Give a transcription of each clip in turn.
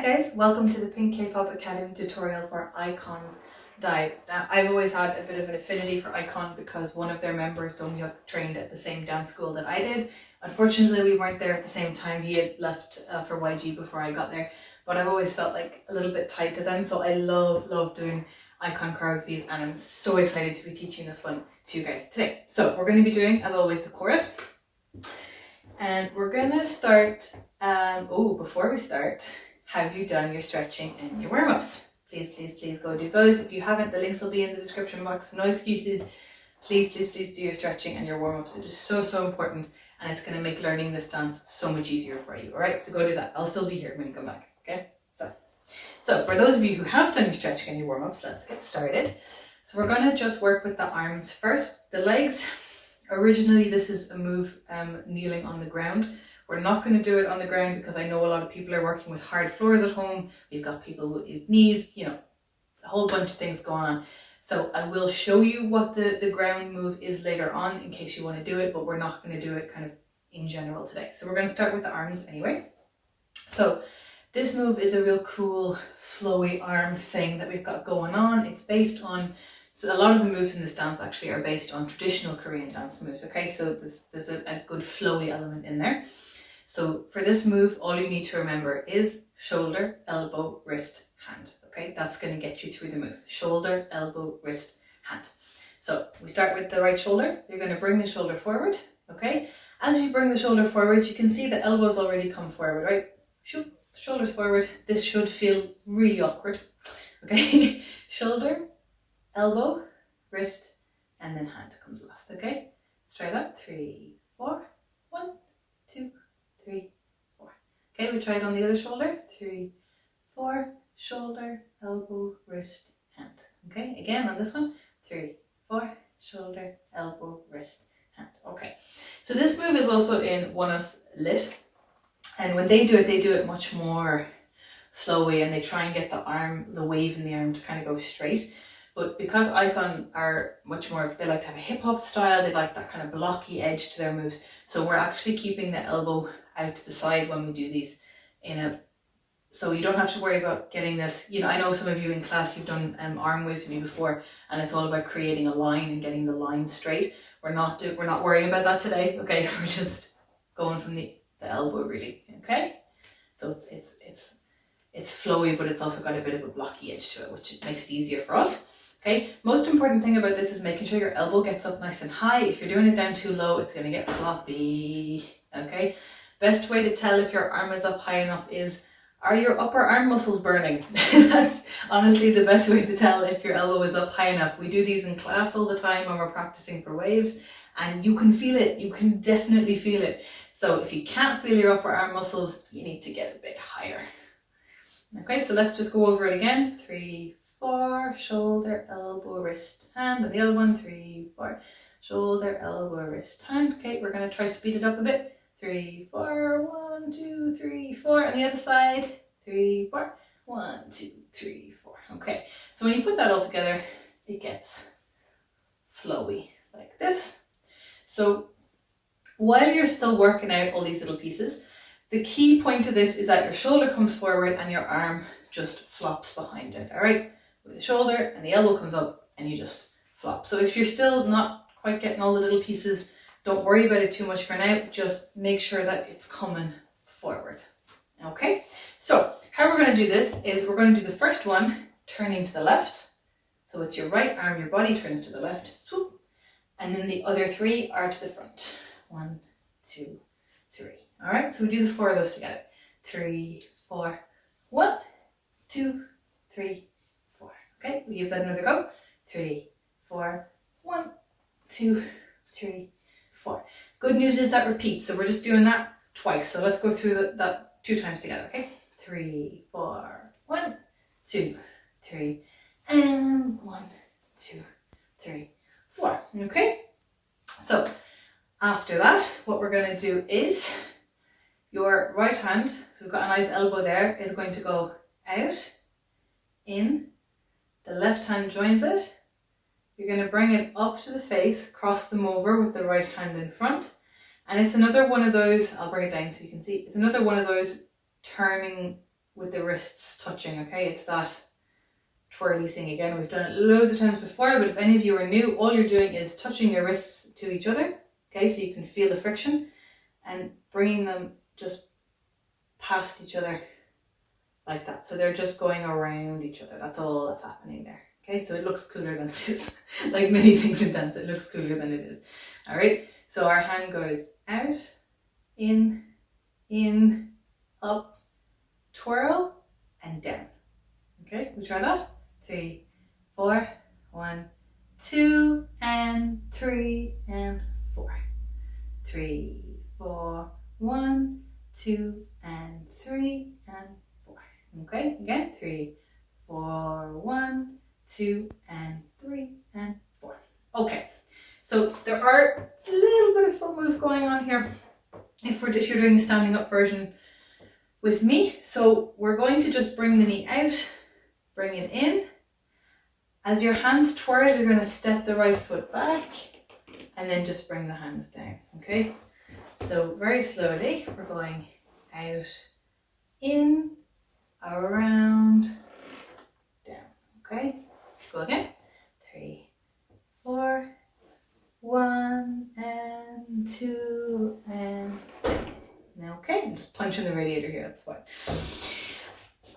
guys, welcome to the Pink K-Pop Academy tutorial for IKON's dive. Now, I've always had a bit of an affinity for IKON because one of their members, Donghyuk, trained at the same dance school that I did. Unfortunately, we weren't there at the same time. He had left for YG before I got there, but I've always felt like a little bit tied to them, so I love doing IKON choreographies, and I'm so excited to be teaching this one to you guys today. So we're going to be doing, as always, the chorus, and we're going to start, before we start, have you done your stretching and your warm-ups? Please go do those. If you haven't, the links will be in the description box. No excuses. Please do your stretching and your warm-ups. It is so important, and it's going to make learning this dance so much easier for you. All right, so go do that. I'll still be here when you come back. Okay, so for those of you who have done your stretching and your warm-ups, let's get started. So we're going to just work with the arms first. The legs, originally this is a move kneeling on the ground. We're not going to do it on the ground because I know a lot of people are working with hard floors at home. We've got people with knees, a whole bunch of things going on. So I will show you what the ground move is later on in case you want to do it, but we're not going to do it kind of in general today. So we're going to start with the arms anyway. So this move is a real cool flowy arm thing that we've got going on. It's based on, so a lot of the moves in this dance actually are based on traditional Korean dance moves, okay? So there's a good flowy element in there. So for this move, all you need to remember is shoulder, elbow, wrist, hand, okay? That's going to get you through the move. Shoulder, elbow, wrist, hand. So we start with the right shoulder. You're going to bring the shoulder forward, okay? As you bring the shoulder forward, you can see the elbows already come forward, right? Shoot, shoulders forward. This should feel really awkward, okay? Shoulder, elbow, wrist, and then hand comes last, okay? Let's try that. 3, 4, 1, 2, 3, 4. Okay, we try it on the other shoulder. 3, 4, shoulder, elbow, wrist, hand. Okay, again on this one. 3, 4, shoulder, elbow, wrist, hand. Okay, so this move is also in One Us Lit, and when they do it much more flowy, and they try and get the wave in the arm to kind of go straight. But because IKON are much more, they like to have a hip hop style, they like that kind of blocky edge to their moves. So we're actually keeping the elbow out to the side when we do these so you don't have to worry about getting this. I know some of you in class, you've done arm moves with me before, and it's all about creating a line and getting the line straight. We're not worrying about that today, okay? We're just going from the elbow really, okay? So it's flowy, but it's also got a bit of a blocky edge to it, which makes it easier for us. Okay, most important thing about this is making sure your elbow gets up nice and high. If you're doing it down too low, it's going to get floppy. Okay, best way to tell if your arm is up high enough is, are your upper arm muscles burning? That's honestly the best way to tell if your elbow is up high enough. We do these in class all the time when we're practicing for waves, and you can feel it. You can definitely feel it. So if you can't feel your upper arm muscles, you need to get a bit higher. Okay, so let's just go over it again. 3, 4, shoulder, elbow, wrist, hand, and the other one. 3, 4, shoulder, elbow, wrist, hand. Okay, we're going to try speed it up a bit. 3, 4, 1, 2, 3, 4, and the other side. 3, 4, 1, 2, 3, 4. Okay, so when you put that all together, it gets flowy like this. So while you're still working out all these little pieces, the key point of this is that your shoulder comes forward and your arm just flops behind it, all right? With the shoulder and the elbow comes up and you just flop. So if you're still not quite getting all the little pieces, don't worry about it too much for now. Just make sure that it's coming forward, okay? So how we're going to do this is we're going to do the first one, turning to the left. So it's your right arm, your body turns to the left, swoop, and then the other 3 are to the front. 1, 2, 3. All right, so we do the 4 of those together. 3, 4, 1, 2, 3, 4. Okay, we give that another go. 3, 4, 1, 2, 3, 4. Good news is that repeats, so we're just doing that twice. So let's go through that 2 times together, okay? 3, 4, 1, 2, 3, and 1, 2, 3, 4. Okay, so after that, what we're going to do is your right hand, so we've got a nice elbow there, is going to go out, in, the left hand joins it. You're going to bring it up to the face, cross them over with the right hand in front. And it's another one of those, I'll bring it down so you can see, it's another one of those turning with the wrists touching, okay? It's that twirly thing again. We've done it loads of times before, but if any of you are new, all you're doing is touching your wrists to each other, okay? So you can feel the friction and bringing them just past each other like that. So they're just going around each other. That's all that's happening there, okay? So it looks cooler than it is. Like many things in dance, it looks cooler than it is. All right, so our hand goes out, in, up, twirl, and down. Okay, we try that. 3, 4, 1, 2, and 3, and 4. 3, 4, 1, 2, and 3, and 4. Okay, again, 3, 4, 1, 2, and 3, and 4. Okay, so it's a little bit of foot move going on here if you're doing the standing up version with me. So we're going to just bring the knee out, bring it in. As your hands twirl, you're going to step the right foot back and then just bring the hands down, okay? So very slowly, we're going out, in, around, down, okay? Go again. 3, 4, 1, and 2, and now, okay, I'm just punching the radiator here, that's fine.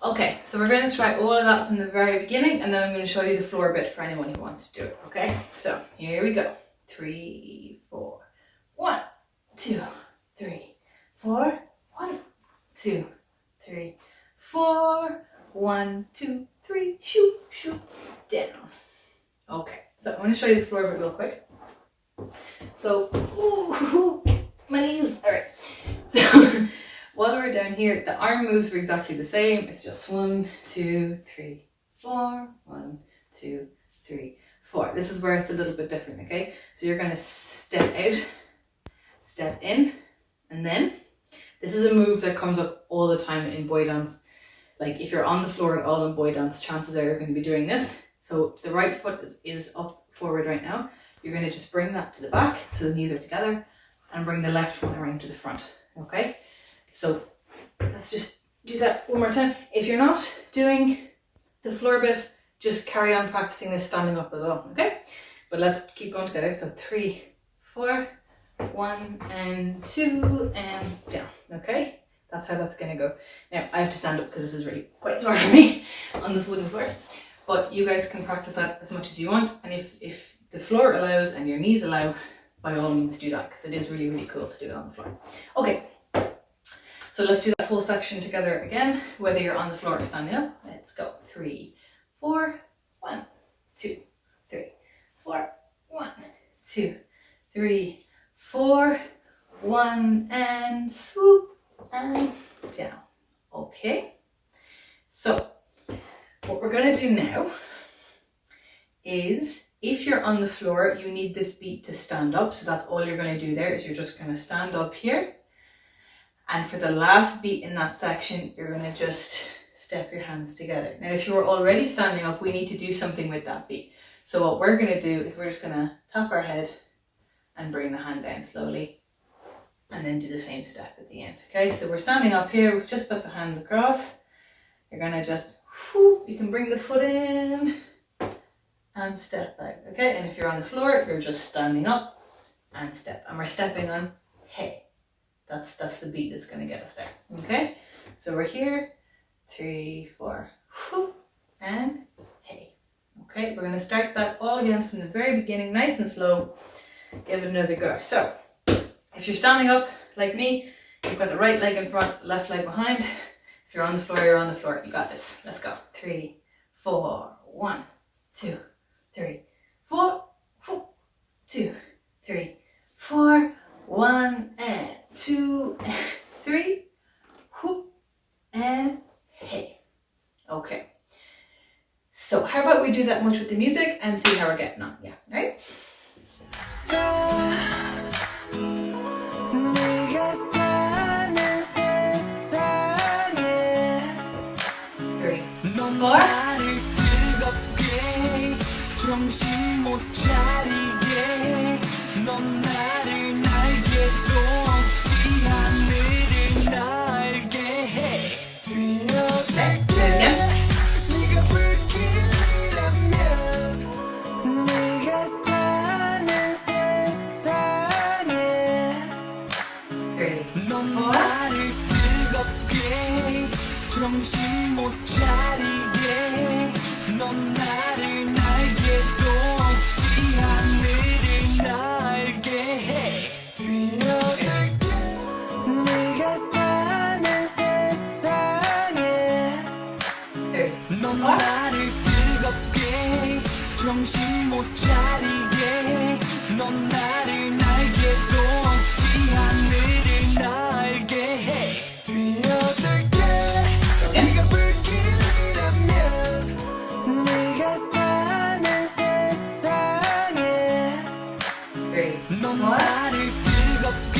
Okay, so we're going to try all of that from the very beginning, and then I'm going to show you the floor bit for anyone who wants to do it, okay? So here we go. 3, 4, 1, 2, 3, 4, 1, 2, 3, 4, 1, 2, 3, shoot, shoot, down. Okay, so I'm going to show you the floor bit real quick. So, my knees. All right. So while we're down here, the arm moves are exactly the same. It's just 1, 2, 3, 4. 1, 2, 3, 4. This is where it's a little bit different. Okay. So you're going to step out, step in, and then this is a move that comes up all the time in boy dance. Like if you're on the floor at all in boy dance, chances are you're going to be doing this. So the right foot is up forward right now. You're going to just bring that to the back so the knees are together and bring the left one around to the front, okay? So let's just do that one more time. If you're not doing the floor bit, just carry on practicing this standing up as well, okay? But let's keep going together. So 3, 4, 1, and 2, and down, okay? That's how that's going to go. Now, I have to stand up because this is really quite sore for me on this wooden floor. But you guys can practice that as much as you want. And if the floor allows and your knees allow, by all means do that, because it is really, really cool to do it on the floor. Okay, so let's do that whole section together again, whether you're on the floor or standing up. Let's go. 3, 4, 1, 2, 3, 4, 1, 2, 3, 4, 1, and swoop, and down. Okay, so what we're going to do now is, if you're on the floor, you need this beat to stand up. So that's all you're going to do there, is you're just going to stand up here. And for the last beat in that section, you're going to just step your hands together. Now, if you were already standing up, we need to do something with that beat. So what we're going to do is we're just going to tap our head and bring the hand down slowly, and then do the same step at the end. Okay, so we're standing up here. We've just put the hands across. You're going to just, you can bring the foot in and step back, okay? And if you're on the floor, you're just standing up and step. And we're stepping on hey. That's the beat that's going to get us there, okay? So we're here, 3, 4, and hey. Okay, we're going to start that all again from the very beginning, nice and slow. Give it another go. So if you're standing up like me, you've got the right leg in front, left leg behind. If you're on the floor, you're on the floor. You got this. Let's go. 3, 4, 1, 2, 3, 4, 2, 3, 4, 1, and 2, and 3, and hey. Okay. So how about we do that much with the music and see how we're getting on? Yeah, right? 3, 4. 정신 못 차리게 넌 나를 날개도 없이 하늘을 날게 해 정신 못 차리게 넌 나를 날개도 없이 하늘을 날게 해 뛰어들게 네가 사는 세상에 넌 나를 뜨겁게 정신 못 차리게 넌 나를 날개도 없이 하늘을 날게 해 뛰어들게 네가 불길이라면 네가 사는 세상에 넌 나를 뜨겁게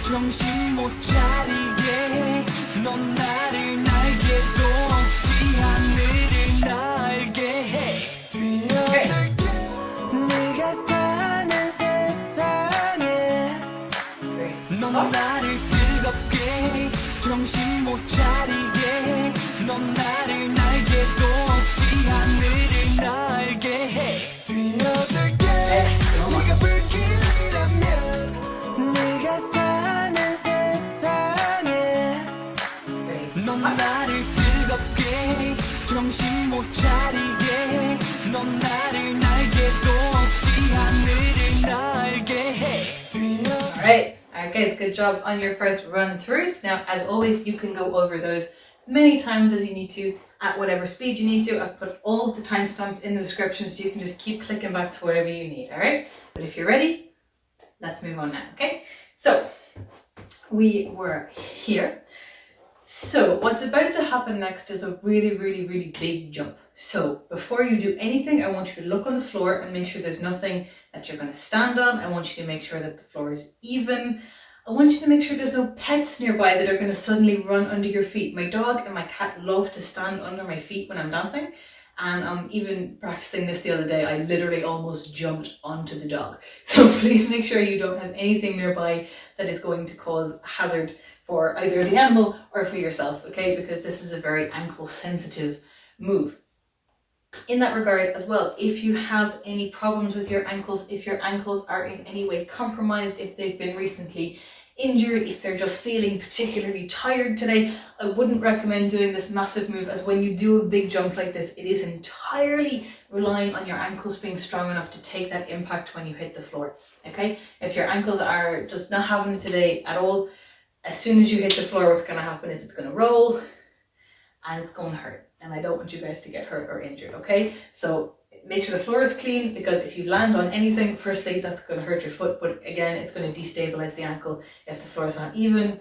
정신 못 차리게 넌 나를 날개도 없이 하늘을 날게 해 뛰어들게 네가 사는 세상에 넌 나를 뜨겁게 정신 못 차리게 넌 나를 날개도 없이 하늘을 날게 해 뛰어들게 네가 불길이라면 네가 사는 세상에 넌 나를 뜨겁게 정신 못 차리게 넌 나를 날개도 없이 하늘을 날게 해 Alright, guys, good job on your first run throughs. Now, as always, you can go over those as many times as you need to at whatever speed you need to. I've put all the timestamps in the description so you can just keep clicking back to whatever you need, alright? But if you're ready, let's move on now, okay? So, we were here. So what's about to happen next is a really, really, really big jump. So before you do anything, I want you to look on the floor and make sure there's nothing that you're going to stand on. I want you to make sure that the floor is even. I want you to make sure there's no pets nearby that are going to suddenly run under your feet. My dog and my cat love to stand under my feet when I'm dancing. And I'm even practicing this the other day. I literally almost jumped onto the dog. So please make sure you don't have anything nearby that is going to cause hazard for either the animal or for yourself, okay? Because this is a very ankle sensitive move. In that regard as well, if you have any problems with your ankles, if your ankles are in any way compromised, if they've been recently injured, if they're just feeling particularly tired today, I wouldn't recommend doing this massive move, as when you do a big jump like this, it is entirely relying on your ankles being strong enough to take that impact when you hit the floor, okay? If your ankles are just not having it today at all, as soon as you hit the floor, what's going to happen is it's going to roll and it's going to hurt. And I don't want you guys to get hurt or injured, okay? So make sure the floor is clean, because if you land on anything, firstly, that's going to hurt your foot. But again, it's going to destabilize the ankle. If the floor is not even,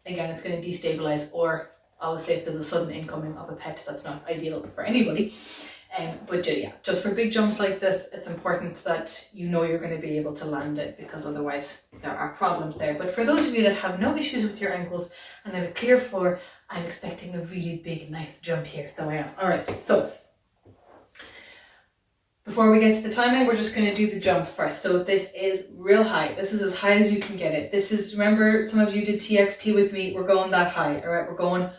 again, it's going to destabilize. Or obviously, if there's a sudden incoming of a pet, that's not ideal for anybody. But yeah, just for big jumps like this, it's important that you know you're going to be able to land it, because otherwise there are problems there. But for those of you that have no issues with your ankles and have a clear floor, I'm expecting a really big, nice jump here. So I am. All right, so before we get to the timing, we're just going to do the jump first. So this is real high. This is as high as you can get it. This is, remember, some of you did TXT with me. We're going that high, all right? We're going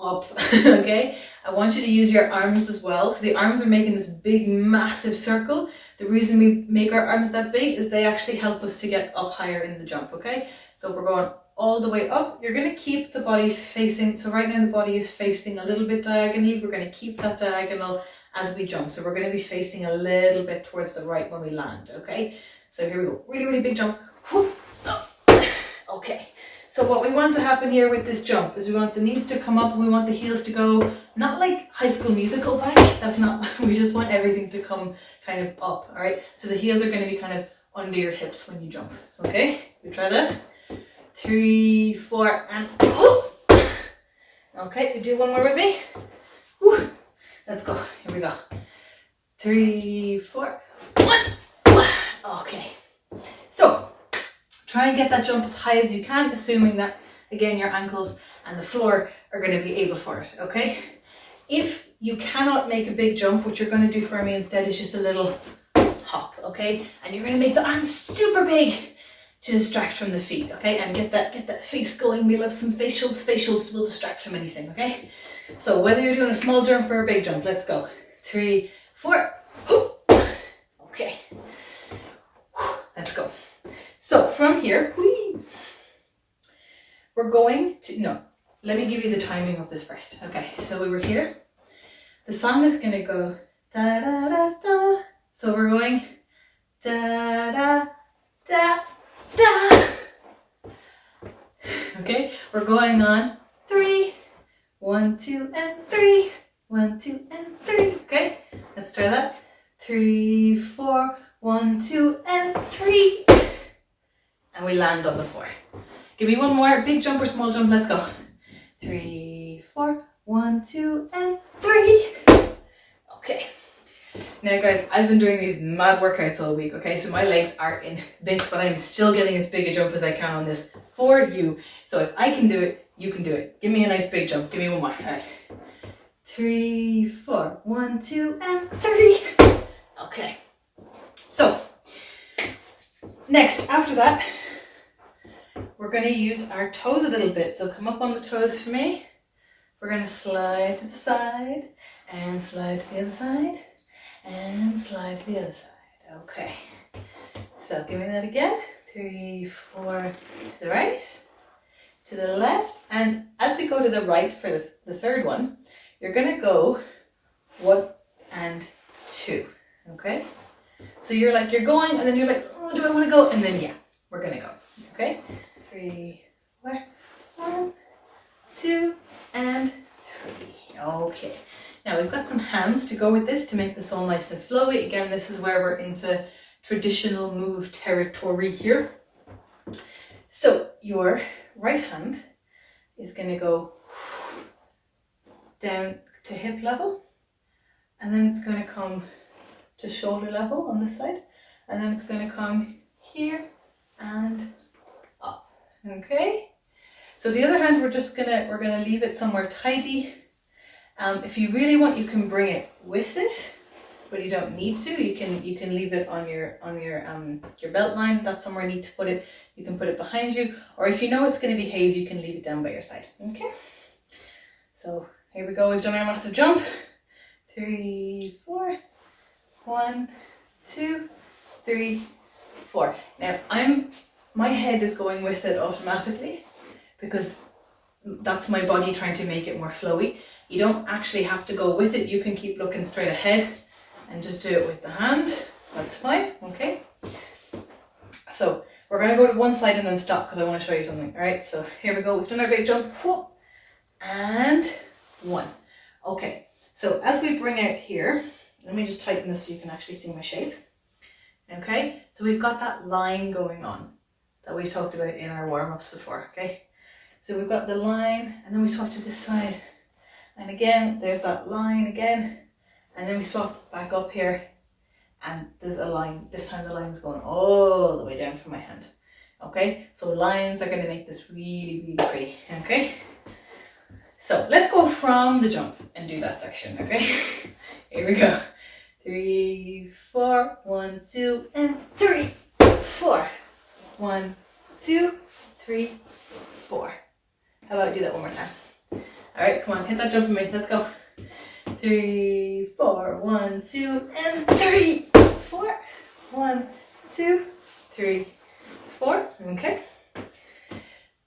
up, okay? I want you to use your arms as well. So the arms are making this big, massive circle. The reason we make our arms that big is they actually help us to get up higher in the jump, okay? So we're going all the way up. You're going to keep the body facing, so right now the body is facing a little bit diagonally. We're going to keep that diagonal as we jump. So we're going to be facing a little bit towards the right when we land, okay? So here we go. Really, really big jump. Okay. So what we want to happen here with this jump is we want the knees to come up and we want the heels to go, not like High School Musical back. That's not, we just want everything to come kind of up, all right? So the heels are going to be kind of under your hips when you jump, okay? We try that. 3, 4, and oh! Okay, you do one more with me. Woo. Let's go. Here we go. 3, 4, 1. Okay. So try and get that jump as high as you can, assuming that, again, your ankles and the floor are going to be able for it, okay? If you cannot make a big jump, what you're going to do for me instead is just a little hop, okay? And you're going to make the arms super big to distract from the feet, okay? And get that face going. We love some facials. Facials will distract from anything, okay? So whether you're doing a small jump or a big jump, let's go. 3, 4. Okay. Let's go. So from here, we're going to, no, let me give you the timing of this first. Okay, so we were here. The song is going to go da da da da. So we're going da da da da. Okay, we're going on 3, 1, 2, and 3, 1, 2, and 3. Okay, let's try that. 3, 4, 1, 2, and 3. And we land on the 4. Give me one more. Big jump or small jump. Let's go. 3, 4, 1, 2, and 3. Okay. Now guys, I've been doing these mad workouts all week, okay? So my legs are in bits, but I'm still getting as big a jump as I can on this for you. So if I can do it, you can do it. Give me a nice big jump. Give me one more. All right. 3, 4, 1, 2, and 3. Okay. So, next, after that, we're going to use our toes a little bit. So come up on the toes for me. We're going to slide to the side and slide to the other side and slide to the other side. Okay. So give me that again. 3, 4, to the right, to the left. And as we go to the right for the third one, you're going to go 1 and 2. Okay. So you're going and then you're like, oh, do I want to go? And then yeah, we're going to go. Okay. 3, 4, 1, 2, and 3. Okay. Now we've got some hands to go with this to make this all nice and flowy. Again, this is where we're into traditional move territory here. So your right hand is going to go down to hip level, and then it's going to come to shoulder level on this side, and then it's going to come here and up. Okay. So the other hand, we're gonna leave it somewhere tidy. If you really want, you can bring it with it, but you don't need to. You can leave it on your belt line. That's somewhere neat to put it. You can put it behind you, or if you know it's going to behave, you can leave it down by your side. Okay. So here we go. We've done our massive jump. 3, 4, 1, 2, 3, 4. Now my head is going with it automatically because that's my body trying to make it more flowy. You don't actually have to go with it. You can keep looking straight ahead and just do it with the hand. That's fine. Okay. So we're going to go to one side and then stop because I want to show you something. All right. So here we go. We've done our big jump. Whoop, and 1. Okay. So as we bring out here, let me just tighten this so you can actually see my shape. Okay. So we've got that line going on that we talked about in our warm-ups before. Okay. So we've got the line and then we swap to this side. And again, there's that line again. And then we swap back up here and there's a line. This time the line is going all the way down from my hand. Okay, so lines are going to make this really, really pretty. Okay, so let's go from the jump and do that section. Okay, here we go. 3, 4, 1, 2, and 3, 4. 1, 2, 3, 4. How about I do that one more time? All right, come on, hit that jump for me. Let's go. 3, 4, 1, 2, and 3, 4. 1, 2, 3, 4. Okay.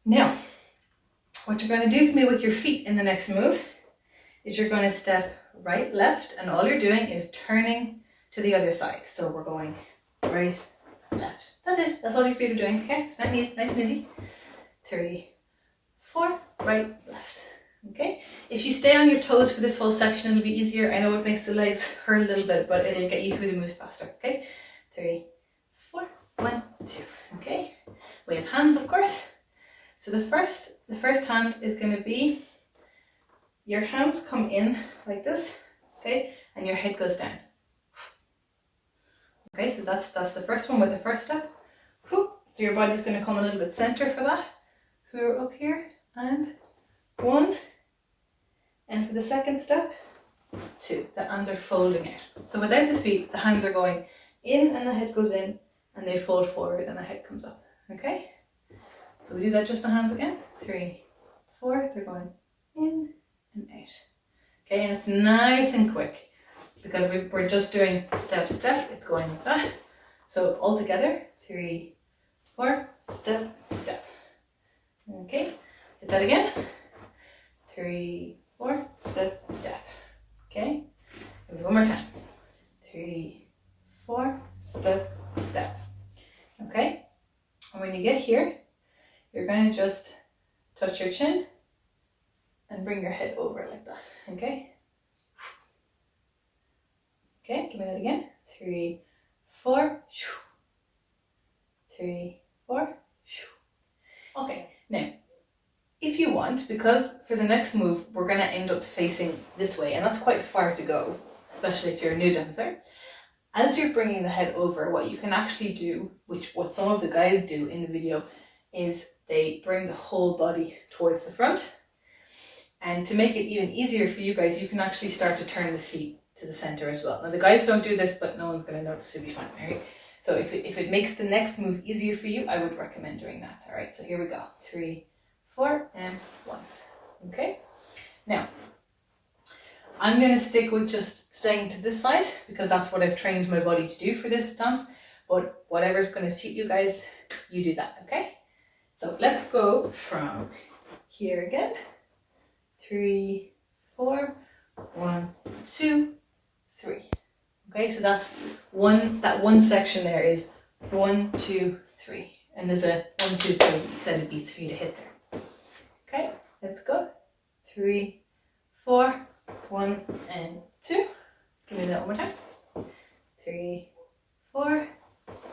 Now, what you're going to do for me with your feet in the next move is you're going to step right, left, and all you're doing is turning to the other side. So we're going right, left. That's it. That's all your feet are doing. Okay, it's nice and easy. 3, 4, right, left. Okay, if you stay on your toes for this whole section, it'll be easier. I know it makes the legs hurt a little bit, but it'll get you through the moves faster. Okay, 3, 4, 1, 2. Okay, we have hands, of course. So the first hand is going to be, your hands come in like this, okay, and your head goes down. Okay, so that's the first one with the first step. So your body's going to come a little bit center for that. So we're up here and 1. And for the second step, 2. The hands are folding out. So without the feet, the hands are going in and the head goes in and they fold forward and the head comes up. Okay? So we do that just the hands again. 3, 4, they're going in and out. Okay, and it's nice and quick because we're just doing step, step. It's going like that. So all together, 3, 4, step, step. Okay, hit that again. 3, 4, step, step. Okay? One more time. 3, 4, step, step. Okay? And when you get here, you're going to just touch your chin and bring your head over like that. Okay? Okay, give me that again. 3, 4. 3, 4. Okay, now, if you want, because for the next move, we're going to end up facing this way, and that's quite far to go, especially if you're a new dancer. As you're bringing the head over, what you can actually do, what some of the guys do in the video, is they bring the whole body towards the front. And to make it even easier for you guys, you can actually start to turn the feet to the center as well. Now the guys don't do this, but no one's going to notice, it'll be fine, all right? So if it makes the next move easier for you, I would recommend doing that. All right, so here we go. 3, 4, and 1. Okay, now I'm going to stick with just staying to this side because that's what I've trained my body to do for this dance. But whatever's going to suit you guys, you do that, okay? So let's go from here again. 3, 4, 1, 2, 3. Okay, so that's that one section there is 1, 2, 3. And there's a 1, 2, 3 set of beats for you to hit there. Okay, let's go. 3, 4, 1, and 2. Give me that one more time. 3, 4,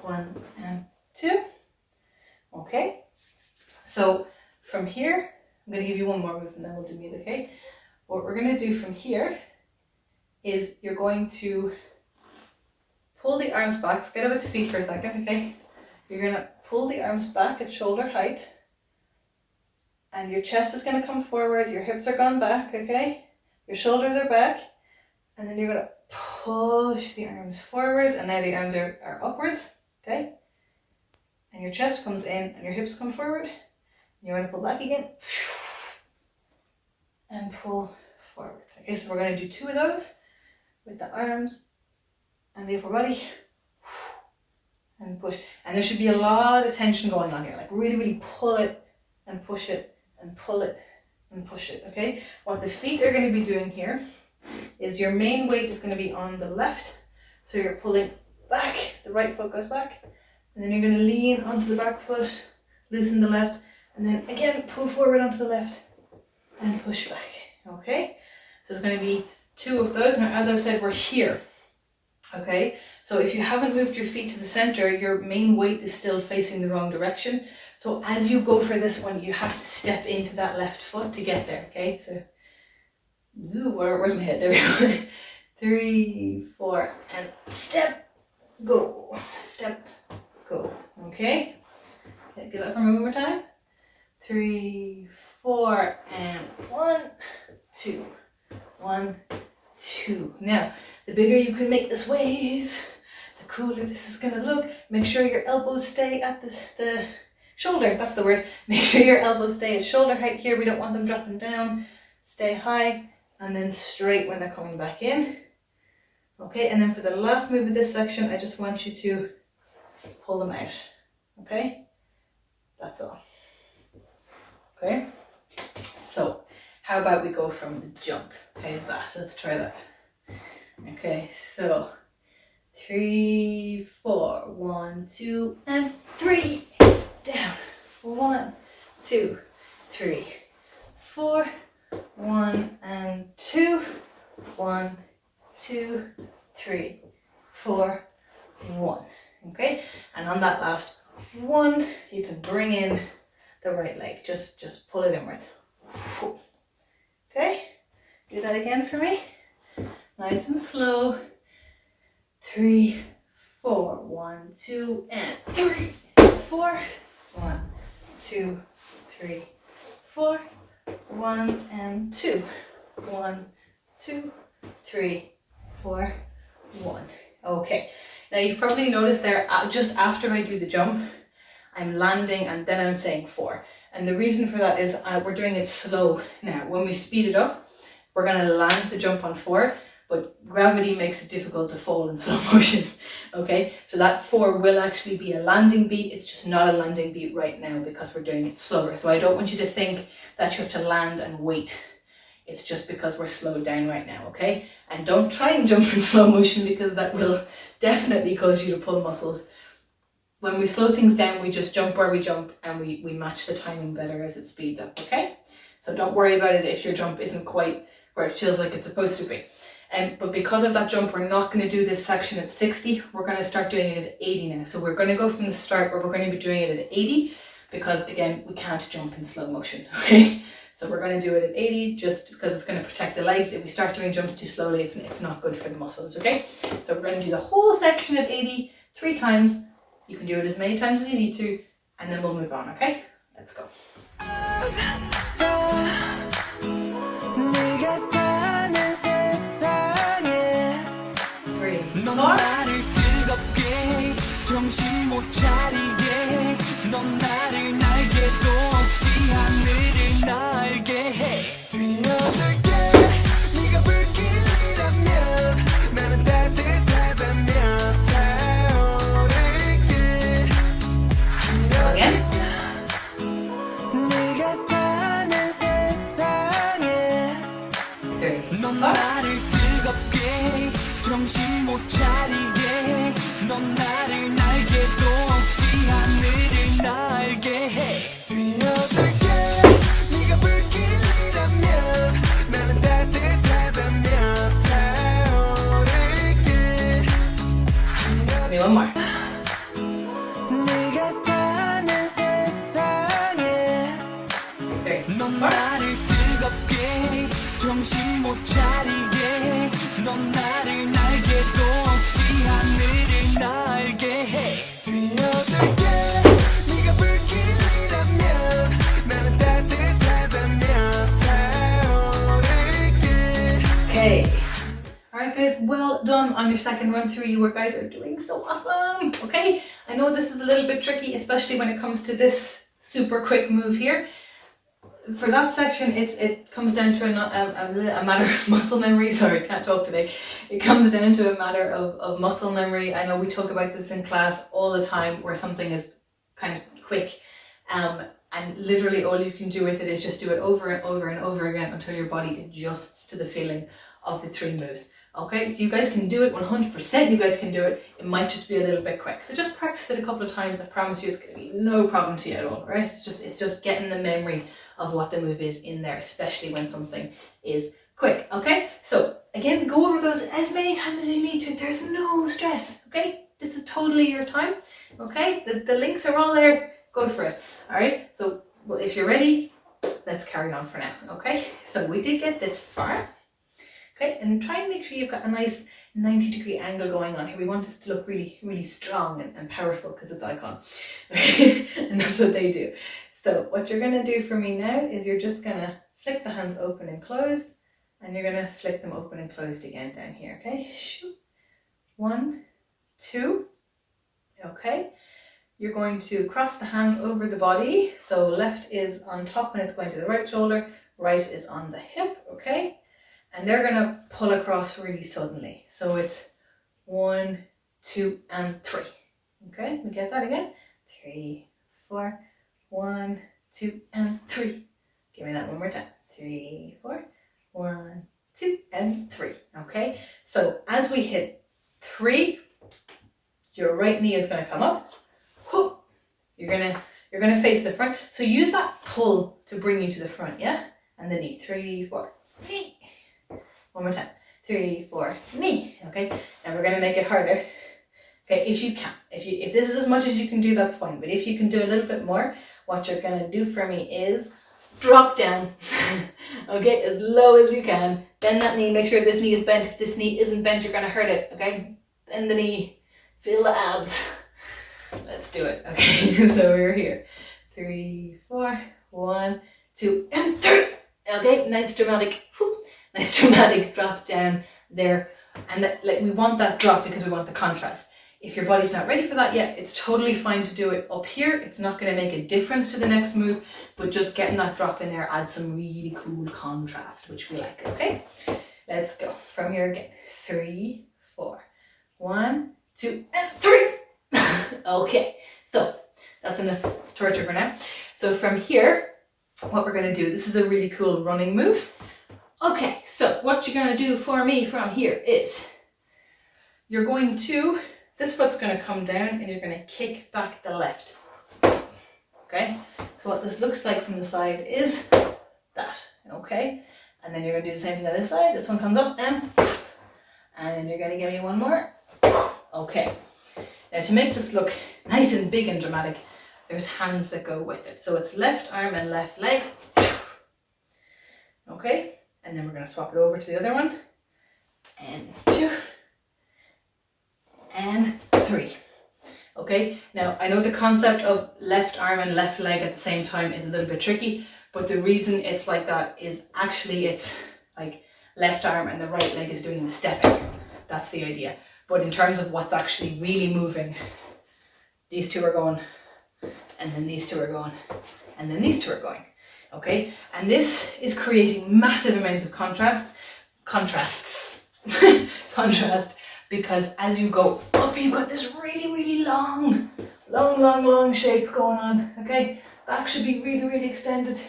1, and 2. Okay, so from here, I'm going to give you one more move and then we'll do music, okay? What we're going to do from here is you're going to pull the arms back, forget about the feet for a second, okay? You're going to pull the arms back at shoulder height and your chest is going to come forward, your hips are gone back, okay? Your shoulders are back and then you're going to push the arms forward and now the arms are upwards, okay? And your chest comes in and your hips come forward. And you're going to pull back again and pull forward. Okay, so we're going to do 2 of those with the arms and the upper body and push. And there should be a lot of tension going on here, like really, really pull it and push it and pull it and push it, okay? What the feet are going to be doing here is your main weight is going to be on the left. So you're pulling back, the right foot goes back, and then you're going to lean onto the back foot, loosen the left, and then again pull forward onto the left and push back, okay? So it's going to be 2 of those. Now, as I've said, we're here, okay? So if you haven't moved your feet to the center, your main weight is still facing the wrong direction. So as you go for this one, you have to step into that left foot to get there, okay? So, where's my head? There we go. 3, 4, and step, go, step, go, okay? Okay, give that for me one more time. 3, 4, and 1, 2, 1, 2. Now, the bigger you can make this wave, the cooler this is gonna look. Make sure your elbows stay at the shoulder, that's the word. Make sure your elbows stay at shoulder height here. We don't want them dropping down. Stay high and then straight when they're coming back in. Okay, and then for the last move of this section, I just want you to pull them out, okay? That's all. Okay, so how about we go from the jump? How's that? Let's try that. Okay, so 3, 4, 1, 2, and 3. Down. 1, 2, 3, 4, 1, and 2. 1, 2, 3, 4, 1. Okay, and on that last 1, you can bring in the right leg. Just pull it inwards. Okay, do that again for me. Nice and slow. 3, 4, 1, 2, and 3, 4. 1, 2, 3, 4. 1 and 2. 1, 2, 3, 4, 1. Okay. Now you've probably noticed there, just after I do the jump, I'm landing and then I'm saying 4. And the reason for that is we're doing it slow now. When we speed it up, we're going to land the jump on 4, but gravity makes it difficult to fall in slow motion. Okay, so that 4 will actually be a landing beat. It's just not a landing beat right now because we're doing it slower. So I don't want you to think that you have to land and wait. It's just because we're slowed down right now, okay? And don't try and jump in slow motion because that will definitely cause you to pull muscles. When we slow things down, we just jump where we jump and we match the timing better as it speeds up, okay? So don't worry about it if your jump isn't quite where it feels like it's supposed to be. But because of that jump, we're not going to do this section at 60. We're going to start doing it at 80 now. So we're going to go from the start where we're going to be doing it at 80 because, again, we can't jump in slow motion, okay? So we're going to do it at 80 just because it's going to protect the legs. If we start doing jumps too slowly, it's not good for the muscles, okay? So we're going to do the whole section at 80 3 times. You can do it as many times as you need to, and then we'll move on, okay? Let's go. 네가 사는 세상에 3, 넌 4. 나를 뜨겁게 정신 못 차리게 넌 나를 날개도 없이 하늘을 날게 해 뛰어들게 네가 불길이라면 나는 따뜻하다면 타오를게 Again. 네가 사는 세상에 3, 넌 4. 나를 뜨겁게 정신 못 차리게 넌 나를 날개도 없이 하늘을 날게 해 뛰어들게 네가 불길이라면 나는 따뜻하다면 타오를게 Give me one more. 네가 사는 세상에 3, 넌 4. 나를 뜨겁게 정신 못 차리게 넌 나를 날개도 없이 하늘을 날게 해 뛰어들게 네가 불길이라면 나는 따뜻하다면 타오를게 Okay. Alright guys, well done on your second run through. You guys are doing so awesome. Okay, I know this is a little bit tricky, especially when it comes to this super quick move here. For that section, it comes down to a matter of muscle memory. Sorry, can't talk today. It comes down to a matter of muscle memory. I know we talk about this in class all the time where something is kind of quick. And literally all you can do with it is just do it over and over and over again until your body adjusts to the feeling of the 3 moves. Okay, so you guys can do it 100%. You guys can do it. It might just be a little bit quick. So just practice it a couple of times. I promise you it's going to be no problem to you at all, right? It's just getting the memory of what the move is in there, especially when something is quick. Okay, so again, go over those as many times as you need to. There's no stress. Okay, this is totally your time. Okay, the links are all there. Go for it. All right, so well, if you're ready, let's carry on for now. Okay, so we did get this far. Okay, and try and make sure you've got a nice 90-degree angle going on here. We want this to look really, really strong and powerful because it's IKON. Okay, and that's what they do. So what you're going to do for me now is you're just going to flick the hands open and closed, and you're going to flick them open and closed again down here. Okay, 1, 2. Okay, you're going to cross the hands over the body. So left is on top and it's going to the right shoulder, right is on the hip. Okay. And they're going to pull across really suddenly. So it's 1, 2, and 3. Okay, we get that again? 3, 4, 1, 2, and 3. Give me that one more time. 3, 4, 1, 2, and 3. Okay, so as we hit 3, your right knee is going to come up. You're gonna face the front. So use that pull to bring you to the front, yeah? And the knee. 3, 4, knee. One more time. 3, 4, knee. Okay. Now we're gonna make it harder. Okay, if you can. If this is as much as you can do, that's fine. But if you can do a little bit more, what you're gonna do for me is drop down. Okay, as low as you can. Bend that knee. Make sure this knee is bent. If this knee isn't bent, you're gonna hurt it. Okay. Bend the knee. Feel the abs. Let's do it. Okay. So we're here. 3, 4, 1, 2, and 3. Okay. Nice dramatic. Nice dramatic drop down there. And that, like, we want that drop because we want the contrast. If your body's not ready for that yet, it's totally fine to do it up here. It's not going to make a difference to the next move, but just getting that drop in there adds some really cool contrast, which we like. Okay, let's go from here again. 3, 4, 1, 2, and 3. Okay, so that's enough torture for now. So from here, what we're going to do, this is a really cool running move. Okay, so what you're gonna do for me from here is you're going to, this foot's gonna come down and you're gonna kick back the left. Okay, so what this looks like from the side is that, okay? And then you're gonna do the same thing on this side. This one comes up and then you're gonna give me one more. Okay, now to make this look nice and big and dramatic, there's hands that go with it. So it's left arm and left leg. Okay, and then we're gonna swap it over to the other one. And 2 and 3. Okay, now I know the concept of left arm and left leg at the same time is a little bit tricky, but the reason it's like that is actually it's like left arm and the right leg is doing the stepping. That's the idea. But in terms of what's actually really moving, these two are going, and then these two are going, and then these two are going. Okay, and this is creating massive amounts of contrast, because as you go up, you've got this really, really long shape going on. Okay, back should be really, really extended.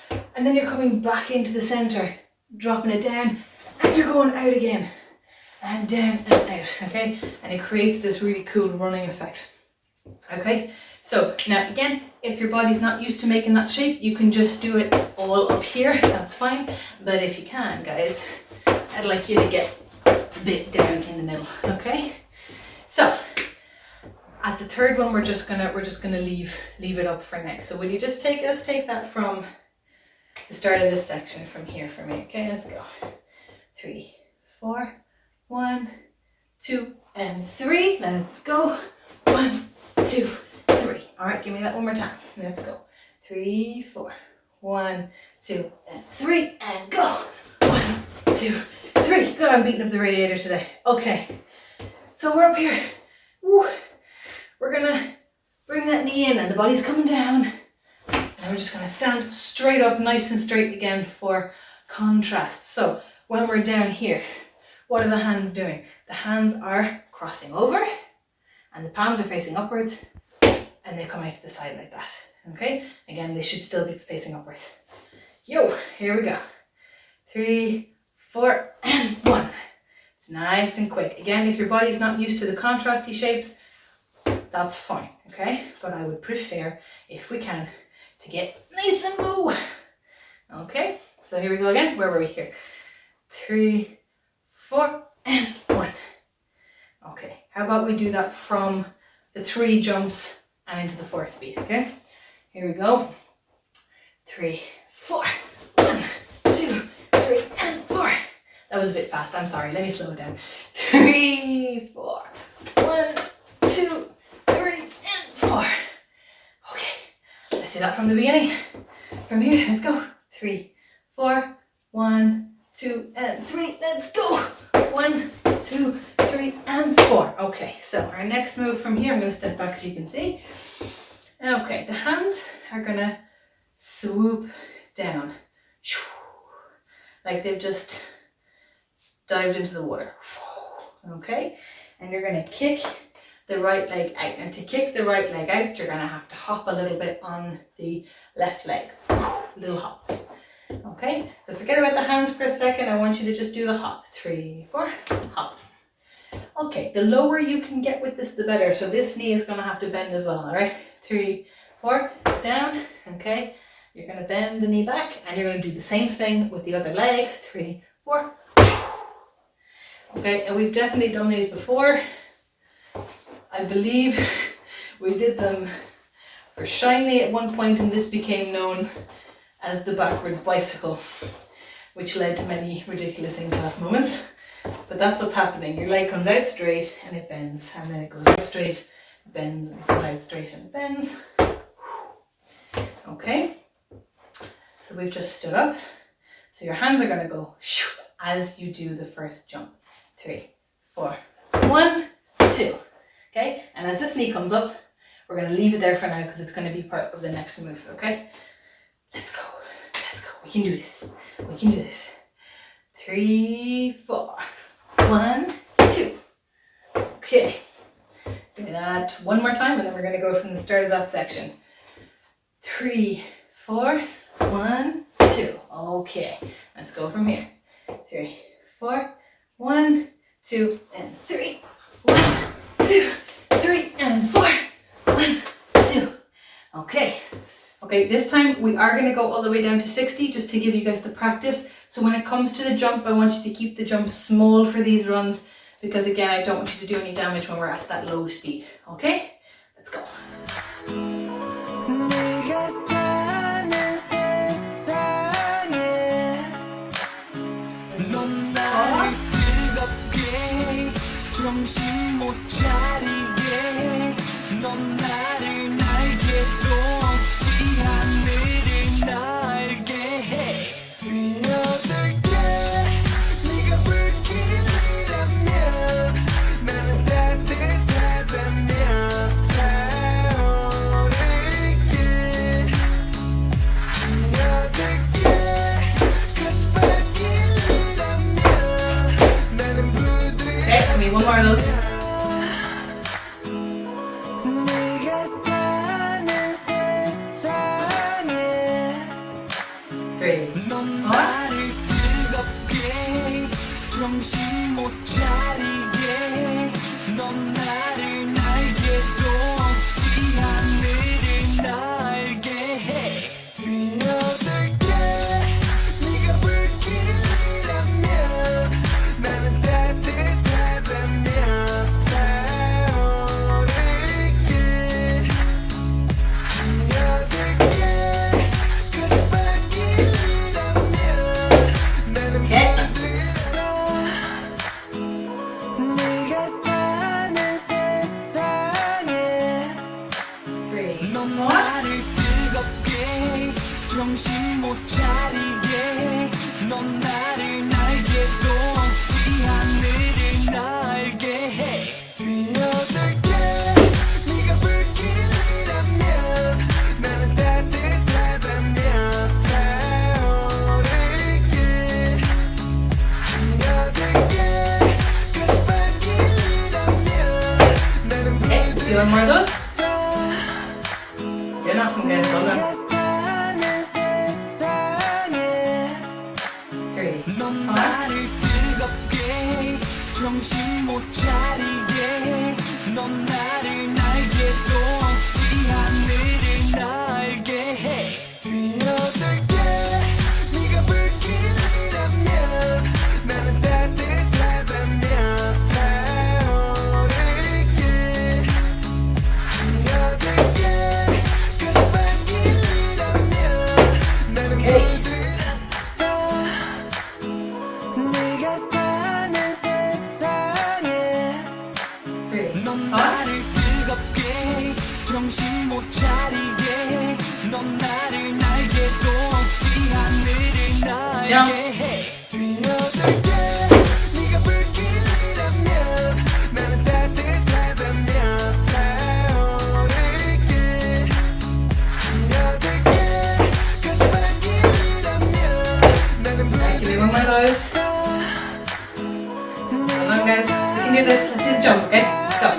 And then you're coming back into the center, dropping it down, and you're going out again, and down and out, okay? And it creates this really cool running effect. Okay, so now again, if your body's not used to making that shape, you can just do it all up here, that's fine. But if you can, guys, I'd like you to get a bit down in the middle, okay? So at the third one, we're just gonna leave it up for next. So will you just let's take that from the start of this section from here for me, okay? Let's go. 3, 4, 1, 2, and 3. Let's go. 1, 2, 3. All right, give me that one more time. Let's go. 3, 4, 1, 2, and 3, and go. 1, 2, 3. Good, I'm beating up the radiator today. Okay, so we're up here. Woo. We're gonna bring that knee in and the body's coming down. And we're just gonna stand straight up, nice and straight again for contrast. So when we're down here, what are the hands doing? The hands are crossing over and the palms are facing upwards and they come out to the side like that, okay? Again, they should still be facing upwards. Yo, here we go. 3, 4, and 1. It's nice and quick. Again, if your body's not used to the contrasty shapes, that's fine, okay? But I would prefer, if we can, to get nice and low. Okay, so here we go again. Where were we here? 3, 4, and 1. Okay, how about we do that from the 3 jumps and into the 4th beat, okay? Here we go. 3, 4, 1, 2, 3, and 4. That was a bit fast, I'm sorry, let me slow it down. 3, 4, 1, 2, 3, and 4. Okay, let's do that from the beginning. From here, let's go. 3, 4, 1, 2, and 3. Let's go. 1, 2, 3, and 4. Okay, so our next move from here, I'm going to step back so you can see. Okay, the hands are going to swoop down. Like they've just dived into the water. Okay, and you're going to kick the right leg out. And to kick the right leg out, you're going to have to hop a little bit on the left leg. Little hop. Okay, so forget about the hands for a second. I want you to just do the hop. 3, 4, hop. Okay, the lower you can get with this, the better. So this knee is going to have to bend as well, all right? 3, 4, down. Okay, you're going to bend the knee back and you're going to do the same thing with the other leg. 3, 4. Okay, and we've definitely done these before. I believe we did them for Shiny at one point, and this became known as the backwards bicycle, which led to many ridiculous in-class moments. But that's what's happening. Your leg comes out straight and it bends, and then it goes out straight, bends, and it goes out straight and it bends. Okay, so we've just stood up. So your hands are going to go as you do the first jump. 3, 4, 1, 2. Okay, and as this knee comes up, we're going to leave it there for now because it's going to be part of the next move. Okay, let's go. Let's go. We can do this. We can do this. 3, 4, 1, 2. Okay, do that one more time and then we're going to go from the start of that section. 3, 4, 1, 2. Okay, let's go from here. 3, 4, 1, 2, and 3. 1, 2, 3, and 4. 1, 2. Okay. Okay, this time we are going to go all the way down to 60 just to give you guys the practice. So when it comes to the jump, I want you to keep the jump small for these runs because again, I don't want you to do any damage when we're at that low speed. Okay? Let's go. 정신 못 차리게 넌 나를 날개도 없이 하늘을 날게 해 뛰어들게 네가 불길이라면 나는 따뜻하다면 타오를게 뛰어들게 가시밭길이라면 나는 Okay, give me one more of those. 정신 못 차리게 넌 나를 날개도 없이 하늘을 날게 해 뛰어들게 네가 불길이라면 나는 따뜻하다면 타오를게 뛰어들게 가시밭길이라면 나는 정신 못 차리게 넌 나를 날개도 없이 하늘을 날게 해 뛰어들게 네가 불길이라면 나는 따뜻하다면 타오를게 뛰어들게 가시밭길이라면 나는 Okay, let's do one more of those. You're not some guys, hold on. 3, 4. 넌 나를 뜨겁게 정신 못 차리게 넌 나를 날개도 없이 하늘을 날게 해 뛰어들게 네가 불길이라면 나는 따뜻하다면 타오를게 뛰어들게 가시밭길이라면 나는 넌 나를 뜨겁게 정신 못 차리게 넌 나를 날개도 없이 하늘을 날게 해 뛰어들게 네가 불길이라면 나는 따뜻하다면 타오를게 뛰어들게 가시밭길이라면 나는 Give me one more of those. Hold on guys, we can do this. Let's do the jump, okay? Go.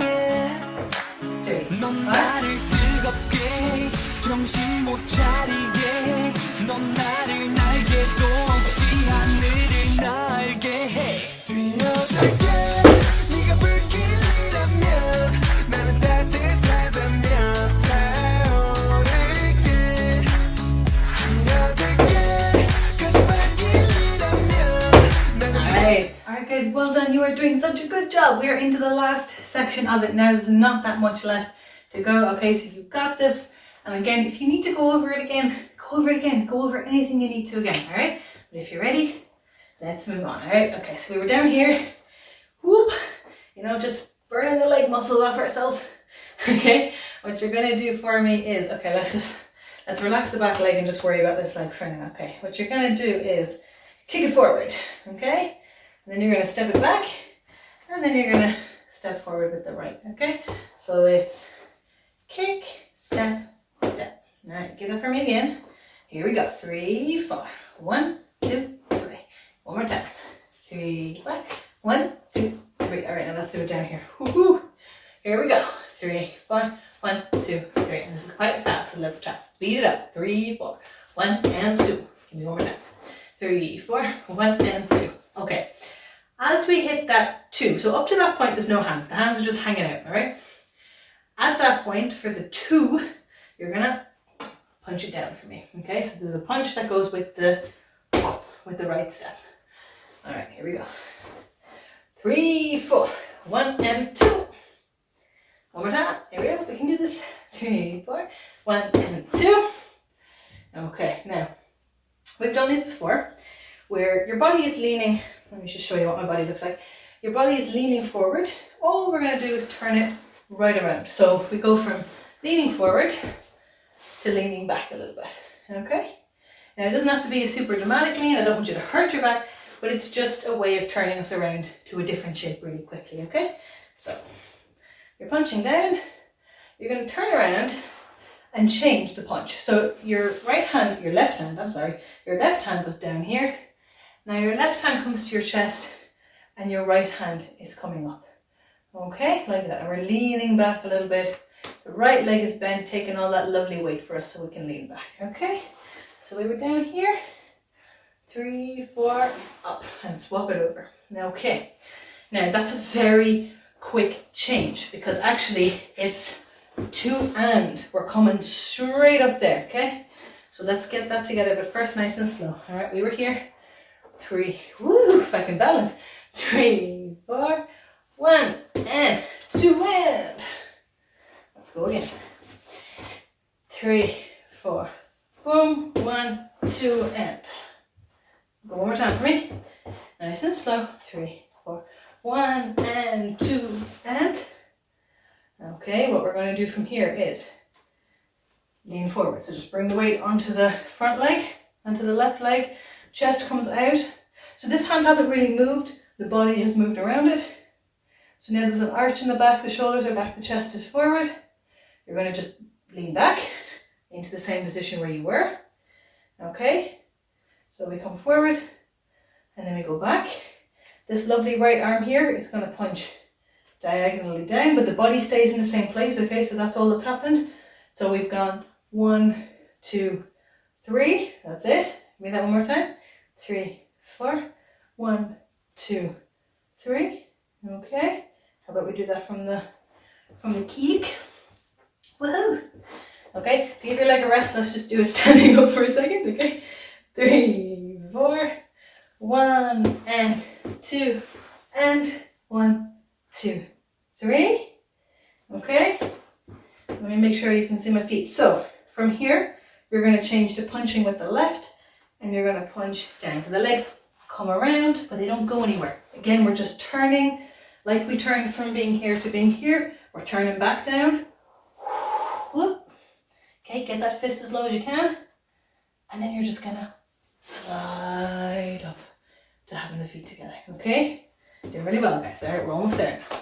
3, 넌 4. 나를 뜨겁게 정신 못 차리게 넌 나를 날개도 없이 하늘을 날게 해 뛰어들게 네가 불길이라면 나는 따뜻하다면 타오를게 뛰어들게 가시밭길이라면 나는 Alright guys, well done. You are doing such a good job. We are into the last section of it now. There's not that much left to go. Okay, so you've got this. And again, if you need to go over it again, go over it again. Go over anything you need to again, alright? But if you're ready, let's move on, alright? Okay, so we were down here. Whoop! You know, just burning the leg muscles off ourselves. Okay, what you're gonna do for me is, okay, let's relax the back leg and just worry about this leg for now. Okay, what you're gonna do is kick it forward, okay? And then you're gonna step it back, and then you're gonna step forward with the right, okay? So it's kick, step, step. All right, give that for me again. Here we go. 3, 4. 1, 2, 3. One more time. 3, 4. 1, 2, 3. All right, now let's do it down here. Woo-hoo. Here we go. 3, 4. 1, 2, 3. And this is quite fast, so let's try. Speed it up. 3, 4. 1 and 2. Give me one more time. As we hit that 2, so up to that point there's no hands, the hands are just hanging out, all right? At that point, for the 2, you're gonna punch it down for me, okay? So there's a punch that goes with the right step. All right, here we go. 3, 4, 1 and 2. One more time, here we go, we can do this. 3, 4, 1 and 2. Okay, now, we've done this before, where your body is leaning. Let me just show you what my body looks like. Your body is leaning forward. All we're going to do is turn it right around. So we go from leaning forward to leaning back a little bit. Okay? Now it doesn't have to be a super dramatic lean. I don't want you to hurt your back, but it's just a way of turning us around to a different shape really quickly. Okay? So you're punching down. You're going to turn around and change the punch. So your left hand goes down here. Now your left hand comes to your chest and your right hand is coming up. Okay, like that. And we're leaning back a little bit. The right leg is bent, taking all that lovely weight for us so we can lean back. Okay, so we were down here. 3, 4, up and swap it over. Okay, now that's a very quick change because actually it's 2 and we're coming straight up there. Okay, so let's get that together, but first nice and slow. All right, we were here. 3, woo, if I can balance. 3, 4, 1 and 2 and. Let's go again. 3, 4, boom, 1, 2 and. Go one more time for me. Nice and slow. 3, 4, 1 and 2 and. Okay, what we're going to do from here is lean forward. So just bring the weight onto the front leg, onto the left leg. Chest comes out. So this hand hasn't really moved. The body has moved around it. So now there's an arch in the back. The shoulders are back. The chest is forward. You're going to just lean back into the same position where you were. Okay. So we come forward and then we go back. This lovely right arm here is going to punch diagonally down, but the body stays in the same place. Okay. So that's all that's happened. So we've gone 1, 2, 3. That's it. Make that one more time. 3, 4, 1, 2, 3. Okay. How about we do that from the kick? Woohoo! Okay. To give your leg a rest, let's just do it standing up for a second. Okay. 3, 4, 1 and 2 and 1, 2, 3. Okay. Let me make sure you can see my feet. So from here, you're going to change to punching with the left and you're going to punch down. So the legs come around, but they don't go anywhere. Again, we're just turning like we turned from being here to being here. We're turning back down. Whoop. Okay, get that fist as low as you can. And then you're just going to slide up to having the feet together. Okay? Doing really well, guys. All right, we're almost there now.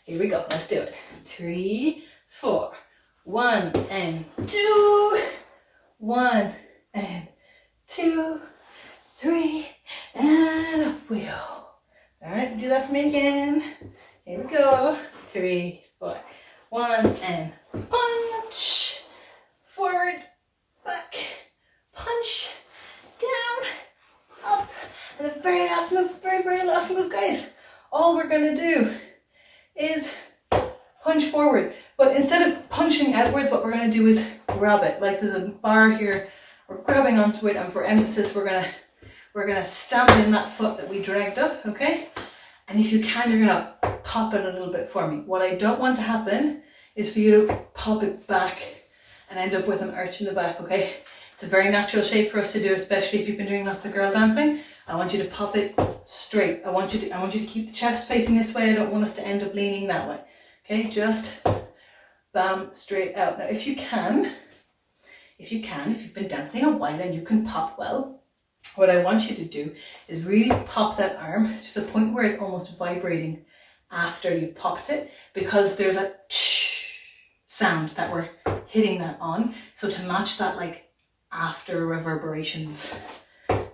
Here we go. Let's do it. 3, 4, 1 and 2. 1 and 2, 3, and up we go. All right, do that for me again. Here we go. 3, 4, 1 and punch. Forward, back, punch, down, up. And the very last move, very last move, guys. All we're gonna do is punch forward. But instead of punching outwards, what we're gonna do is grab it. Like there's a bar here. We're grabbing onto it, and for emphasis, we're gonna stamp in that foot that we dragged up, okay? And if you can, you're gonna pop it a little bit for me. What I don't want to happen is for you to pop it back and end up with an arch in the back, okay? It's a very natural shape for us to do, especially if you've been doing lots of girl dancing. I want you to pop it straight. I want you to keep the chest facing this way. I don't want us to end up leaning that way. Okay, just bam, straight out. Now if you've been dancing a while and you can pop well, what I want you to do is really pop that arm to the point where it's almost vibrating after you've popped it, because there's a sound that we're hitting that on. So to match that, like after reverberations,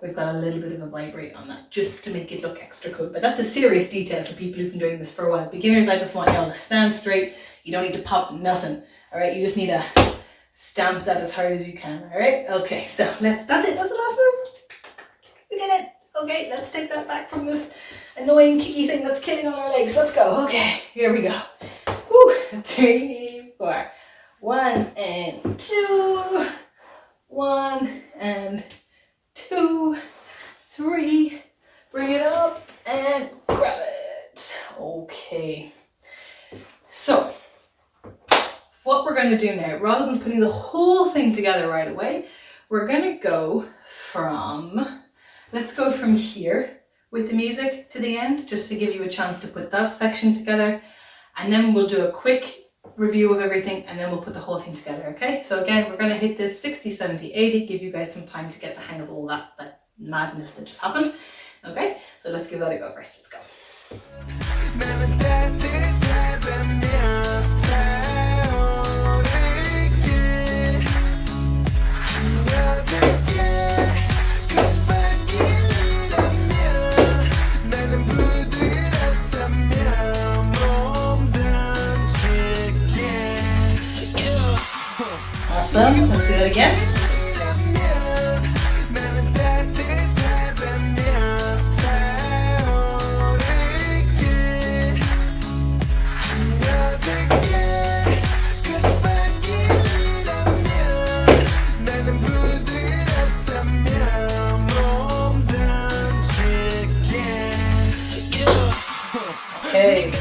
we've got a little bit of a vibrate on that just to make it look extra cool. But that's a serious detail for people who've been doing this for a while. Beginners, I just want y'all to stand straight. You don't need to pop nothing. All right, you just need to stamp that as hard as you can. All right, okay, so that's it. That's the last move. We did it. Okay, let's take that back from this annoying kicky thing that's killing all our legs. Let's go. Okay, here we go. Woo. 3, 4. 1 and 2. 1 and 2. 3. Bring it up and grab it. Okay. So, what we're going to do now, rather than putting the whole thing together right away, we're going to go from, let's go from here with the music to the end, just to give you a chance to put that section together. And then we'll do a quick review of everything, and then we'll put the whole thing together, okay? So again, we're going to hit this 60, 70, 80, give you guys some time to get the hang of all that madness that just happened. Okay, so let's give that a go first. Let's go. Awesome, let's do that again. Okay.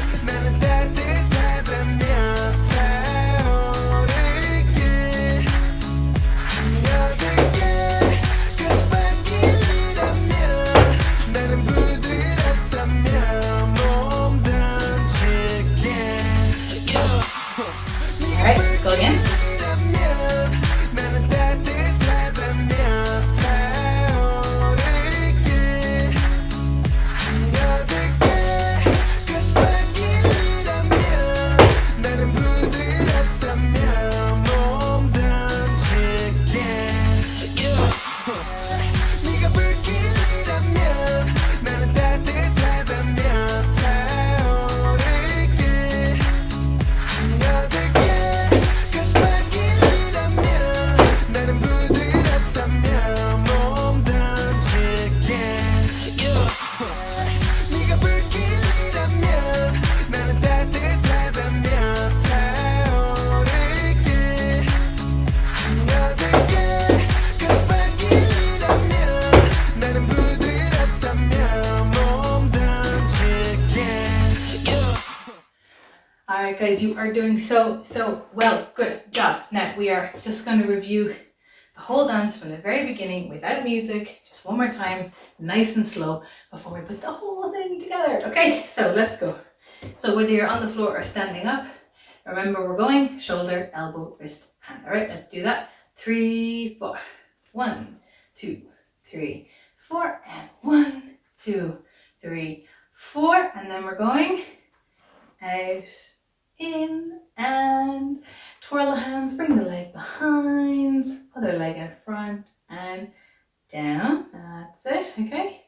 Alright, let's go again. Alright guys, you are doing so well. Good job. Now we are just going to review the whole dance from the very beginning without music, just one more time, nice and slow, before we put the whole thing together. Okay, so let's go. So whether you're on the floor or standing up, remember we're going shoulder, elbow, wrist, hand. Alright, let's do that. 3, 4. 1, 2, 3, 4, and 1, 2, 3, 4, and then we're going out, in, and twirl the hands, bring the leg behind, other leg in front, and down. That's it, okay?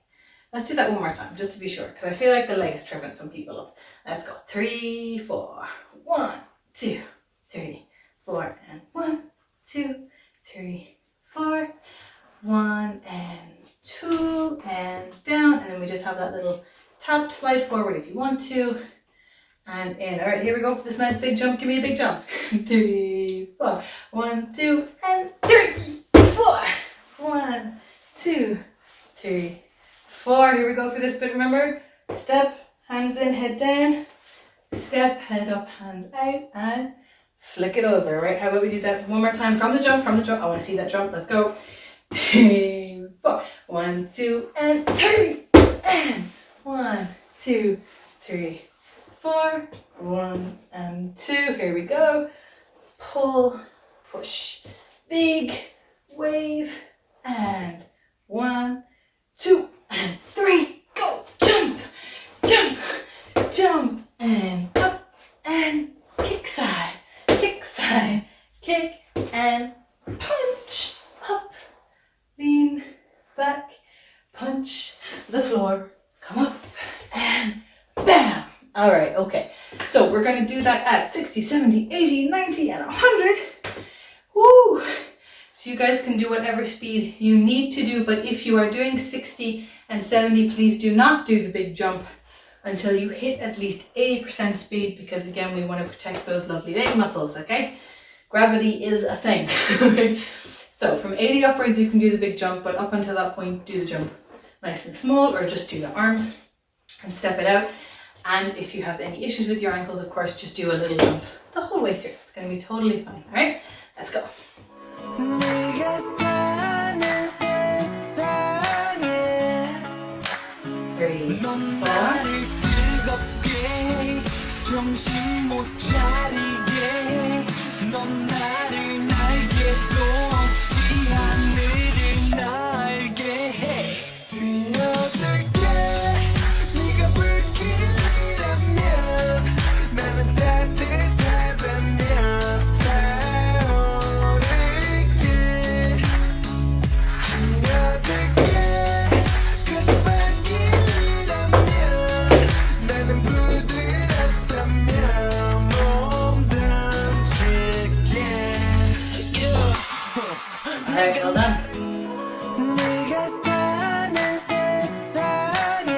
Let's do that one more time, just to be sure, because I feel like the leg's tripping some people up. Let's go. 3, 4. 1, 2, 3, 4, and 1, 2, 3, 4. 1 and 2, and down, and then we just have that little tap, slide forward if you want to, and in. All right, here we go for this nice big jump. Give me a big jump. 3, 4. 1, 2, and 3, 4. 1, 2, 3, 4. Here we go for this bit. Remember, step, hands in, head down. Step, head up, hands out, and flick it over. Right? How about we do that one more time from the jump? From the jump. I want to see that jump. Let's go. 3, 4. 1, 2, and 3. And 1, 2, 3, 4. 1 and 2. Here we go. Pull, push, big wave, and 1, 2, and 3. Go. Jump, jump, jump, and up, and kick side, kick, and punch up. Lean back, punch the floor, come up, and bam. All right, okay. So we're going to do that at 60, 70, 80, 90, and 100. Woo! So So you guys can do whatever speed you need to do, but if you are doing 60 and 70, please do not do the big jump until you hit at least 80% speed, because again, we want to protect those lovely leg muscles, okay? Gravity is a thing. So from 80 upwards, you can do the big jump, but up until that point, do the jump nice and small, or just do the arms and step it out. And if you have any issues with your ankles, of course, just do a little jump the whole way through. It's going to be totally fine, all right? Let's go. 3, 4. 정신 못 차리게 넌 나를 날개도 없이 하늘을 날게 해 뛰어들게 네가 불길이라면 나는 따뜻하다면 타오를게 뛰어들게 가시밭길이라면 나는 Alright, well done. 네가 사는 세상에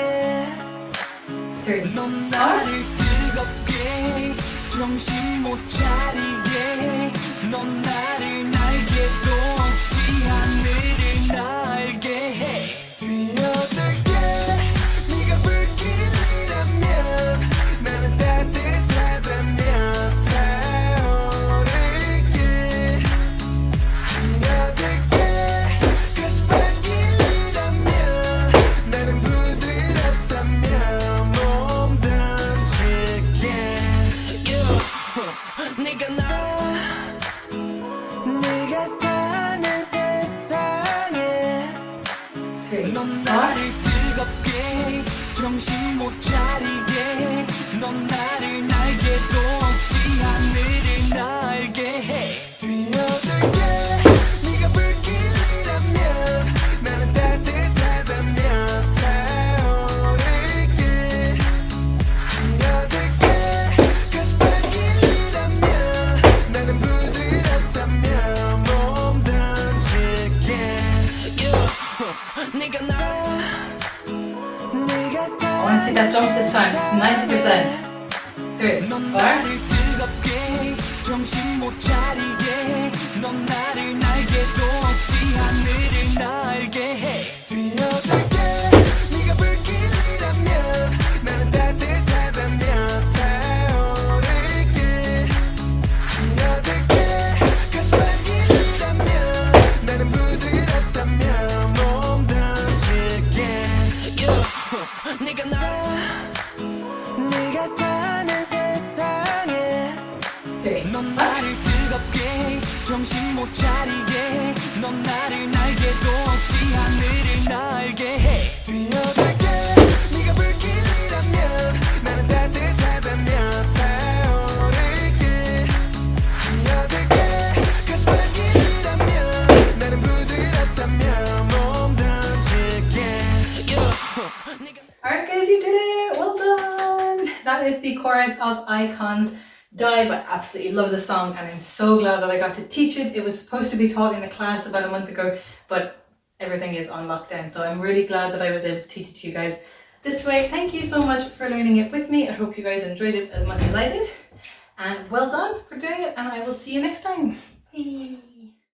3, 넌 나를 뜨겁게 정신 못 차리게 넌 나를 날개도 없이 하늘을 날게 해 뛰어들게 네가 불길이라면 나는 따뜻하다면 타오를게 뛰어들게 가시밭길이라면 나는 부드럽다면 몸 던질게 네가 사는 세상에 3, 넌 4. 나를 뜨겁게 정신 못 차리게 넌 나를 날개도 없이 하늘을 날게 해 뛰어들게 네가 불길이라면 나는 따뜻하다면 타오를게 뛰어들게 가시밭길이라면 나는 부드럽다면 몸 던질게 네가 I want to see that jump this time. It's 90%. 3, 4. 넌 나를 뜨겁게 정신 못 차리게 넌 나를 날개도 없이 하늘을 날게 해 뛰어들게 네가 불길이라면 나는 따뜻하다면 타오를게 뛰어들게 가시밭길이라면 나는 부드럽다면 몸 던질게 네가 사는 세상에 3, 넌 나를 뜨겁게 정신 못 차리게 넌 나를 날개도 없이 하늘을 날게 해 뛰어들게 네가 불길이라면 나는 따뜻하다면 타오를게 뛰어들게 가시밭길이라면 나는 부드럽다면 몸 던질게 Alright guys, you did it! Well done! That is the chorus of IKON's Dive. I absolutely love the song and I'm so glad that I got to teach it. It was supposed to be taught in a class about a month ago, but everything is on lockdown, so I'm really glad that I was able to teach it to you guys this way. Thank you so much for learning it with me. I hope you guys enjoyed it as much as I did. And well done for doing it, and I will see you next time. Bye.